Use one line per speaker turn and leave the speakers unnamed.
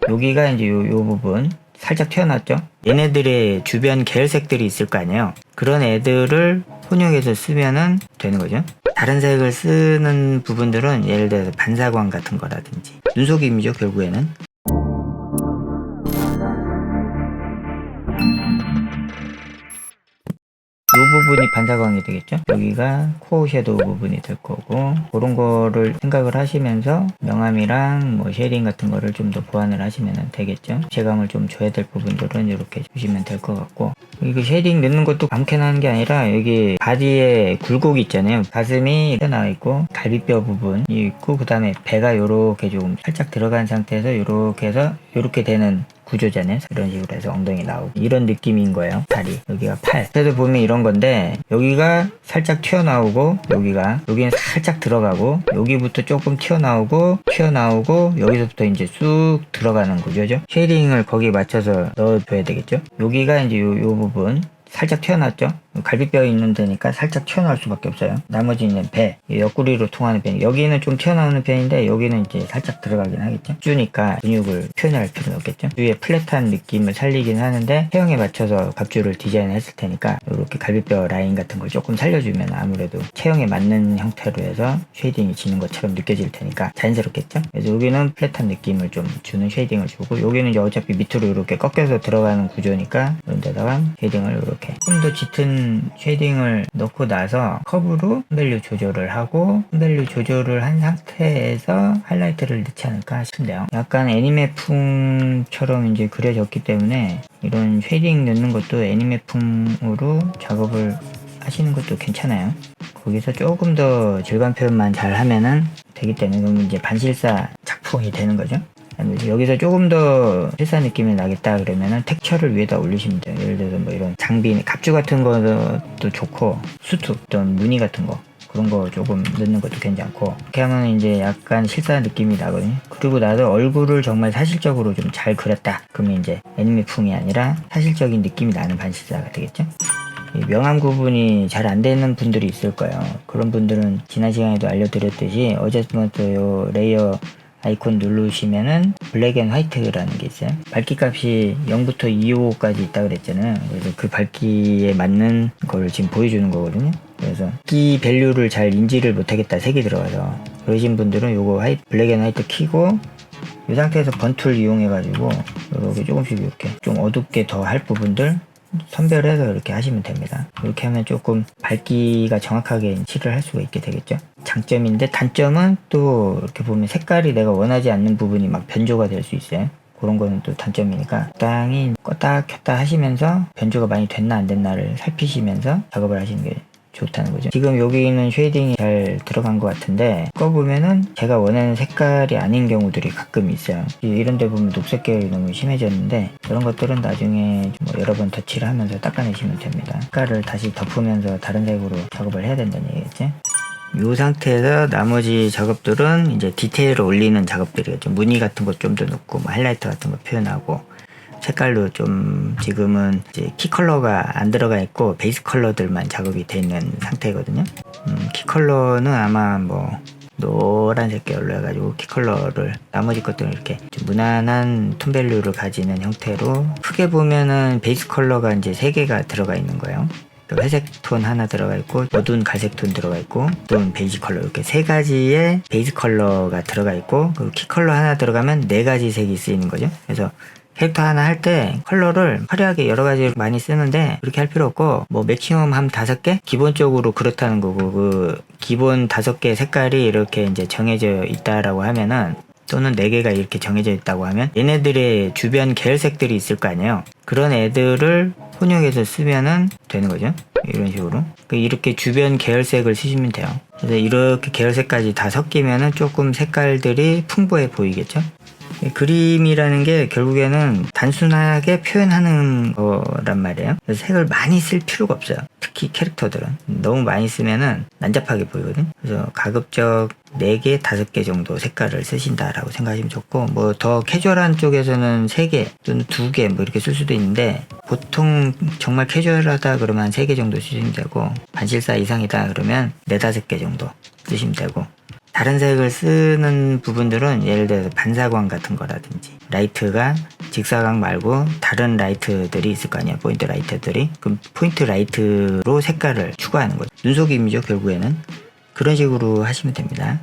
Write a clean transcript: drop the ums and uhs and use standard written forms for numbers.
여기가 이제 요 부분 살짝 튀어나왔죠. 얘네들의 주변 계열색들이 있을 거 아니에요. 그런 애들을 혼용해서 쓰면은 되는 거죠. 다른 색을 쓰는 부분들은 예를 들어서 반사광 같은 거라든지 눈속임이죠. 결국에는 이 부분이 반사광이 되겠죠. 여기가 코어 섀도우 부분이 될 거고, 그런 거를 생각을 하시면서 명암이랑 뭐 쉐딩 같은 거를 좀 더 보완을 하시면 되겠죠. 입체감을 좀 줘야 될 부분들은 이렇게 주시면 될 것 같고, 이거 쉐딩 넣는 것도 아무렇게나 하는 게 아니라 여기 바디에 굴곡이 있잖아요. 가슴이 나와 있고 갈비뼈 부분이 있고, 그 다음에 배가 요렇게 좀 살짝 들어간 상태에서 요렇게 해서 요렇게 되는 구조잖아요. 이런 식으로 해서 엉덩이 나오고 이런 느낌인 거예요. 다리, 여기가 팔. 그래서 보면 이런 건데, 여기가 살짝 튀어나오고 여기는 살짝 들어가고, 여기부터 조금 튀어나오고 여기서부터 이제 쑥 들어가는 구조죠. 쉐딩을 거기에 맞춰서 넣어줘야 되겠죠. 여기가 이제 요 부분 살짝 튀어나왔죠. 갈비뼈 있는 데니까 살짝 튀어나올 수밖에 없어요. 나머지는 배, 옆구리로 통하는 편, 여기는 좀 튀어나오는 편인데 여기는 이제 살짝 들어가긴 하겠죠. 쭈니까 근육을 표현할 필요는 없겠죠. 쭈의 플랫한 느낌을 살리긴 하는데 체형에 맞춰서 각주를 디자인했을 테니까 이렇게 갈비뼈 라인 같은 걸 조금 살려주면 아무래도 체형에 맞는 형태로 해서 쉐이딩이 지는 것처럼 느껴질 테니까 자연스럽겠죠. 그래서 여기는 플랫한 느낌을 좀 주는 쉐이딩을 주고, 여기는 이제 어차피 밑으로 이렇게 꺾여서 들어가는 구조니까 이런 데다가 쉐이딩을 이렇게 좀 더 짙은 쉐딩을 넣고 나서 컵으로 톤밸류 조절을 하고, 톤밸류 조절을 한 상태에서 하이라이트를 넣지 않을까 싶은데요. 약간 애니메풍처럼 이제 그려졌기 때문에 이런 쉐딩 넣는 것도 애니메풍으로 작업을 하시는 것도 괜찮아요. 거기서 조금 더 질감 표현만 잘 하면은 되기 때문에, 그러면 이제 반실사 작품이 되는 거죠. 여기서 조금 더 실사 느낌이 나겠다 그러면은 텍스처를 위에다 올리시면 돼요. 예를 들어서 뭐 이런 장비, 갑주 같은 것도 좋고, 수트, 어떤 무늬 같은 거, 그런 거 조금 넣는 것도 괜찮고, 이렇게 하면 이제 약간 실사 느낌이 나거든요. 그리고 나서 얼굴을 정말 사실적으로 좀 잘 그렸다 그러면 이제 애니메풍이 아니라 사실적인 느낌이 나는 반실사가 되겠죠. 명암 구분이 잘 안 되는 분들이 있을 거예요. 그런 분들은 지난 시간에도 알려드렸듯이 어제부터 요 레이어 아이콘 누르시면은 블랙 앤 화이트라는 게 있어요. 밝기 값이 0부터 255까지 있다 그랬잖아요. 그래서 그 밝기에 맞는 거를 지금 보여주는 거거든요. 그래서 키 밸류를 잘 인지를 못하겠다, 색이 들어가서, 그러신 분들은 요거 블랙 앤 화이트 키고, 이 상태에서 번툴 이용해가지고 이렇게 조금씩 이렇게 좀 어둡게 더 할 부분들 선별해서 이렇게 하시면 됩니다. 이렇게 하면 조금 밝기가 정확하게 칠을 할 수가 있게 되겠죠. 장점인데, 단점은 또 이렇게 보면 색깔이 내가 원하지 않는 부분이 막 변조가 될 수 있어요. 그런 거는 또 단점이니까 적당히 껐다 켰다 하시면서 변조가 많이 됐나 안 됐나를 살피시면서 작업을 하시는 게 좋다는 거죠. 지금 여기 있는 쉐이딩이 잘 들어간 것 같은데, 꺼보면은 제가 원하는 색깔이 아닌 경우들이 가끔 있어요. 이런 데 보면 녹색 계열이 너무 심해졌는데, 그런 것들은 나중에 뭐 여러 번 덧칠을 하면서 닦아내시면 됩니다. 색깔을 다시 덮으면서 다른 색으로 작업을 해야 된다는 얘기겠지. 이 상태에서 나머지 작업들은 이제 디테일을 올리는 작업들이겠죠. 무늬 같은 거 좀 더 넣고, 뭐 하이라이트 같은 거 표현하고, 색깔로 좀 지금은 이제 키 컬러가 안 들어가 있고 베이스 컬러들만 작업이 돼 있는 상태거든요. 키 컬러는 아마 뭐 노란색 계열로 해가지고 키 컬러를, 나머지 것들은 이렇게 좀 무난한 톤 밸류를 가지는 형태로, 크게 보면은 베이스 컬러가 이제 3개가 들어가 있는 거예요. 회색 톤 하나 들어가 있고, 어두운 갈색 톤 들어가 있고, 또는 베이지 컬러, 이렇게 3가지의 베이스 컬러가 들어가 있고, 그리고 키 컬러 하나 들어가면 4가지 색이 쓰이는 거죠. 그래서 캐릭터 하나 할 때 컬러를 화려하게 여러 가지 많이 쓰는데, 그렇게 할 필요 없고, 뭐 맥시멈 한 5개? 기본적으로 그렇다는 거고, 그 기본 5개 색깔이 이렇게 이제 정해져 있다라고 하면은, 또는 4개가 이렇게 정해져 있다고 하면 얘네들의 주변 계열색들이 있을 거 아니에요. 그런 애들을 혼용해서 쓰면은 되는 거죠. 이런 식으로 이렇게 주변 계열색을 쓰시면 돼요. 그래서 이렇게 계열색까지 다 섞이면은 조금 색깔들이 풍부해 보이겠죠. 그림이라는 게 결국에는 단순하게 표현하는 거란 말이에요. 그래서 색을 많이 쓸 필요가 없어요. 특히 캐릭터들은 너무 많이 쓰면은 난잡하게 보이거든. 그래서 가급적 4개, 5개 정도 색깔을 쓰신다라고 생각하시면 좋고, 뭐 더 캐주얼한 쪽에서는 3개 또는 2개 뭐 이렇게 쓸 수도 있는데, 보통 정말 캐주얼하다 그러면 한 3개 정도 쓰시면 되고, 반실사 이상이다 그러면 4, 5개 정도 쓰시면 되고, 다른 색을 쓰는 부분들은 예를 들어서 반사광 같은 거라든지 라이트가 직사광 말고 다른 라이트들이 있을 거 아니야, 포인트 라이트들이. 그럼 포인트 라이트로 색깔을 추가하는 거죠. 눈속임이죠, 결국에는. 그런 식으로 하시면 됩니다.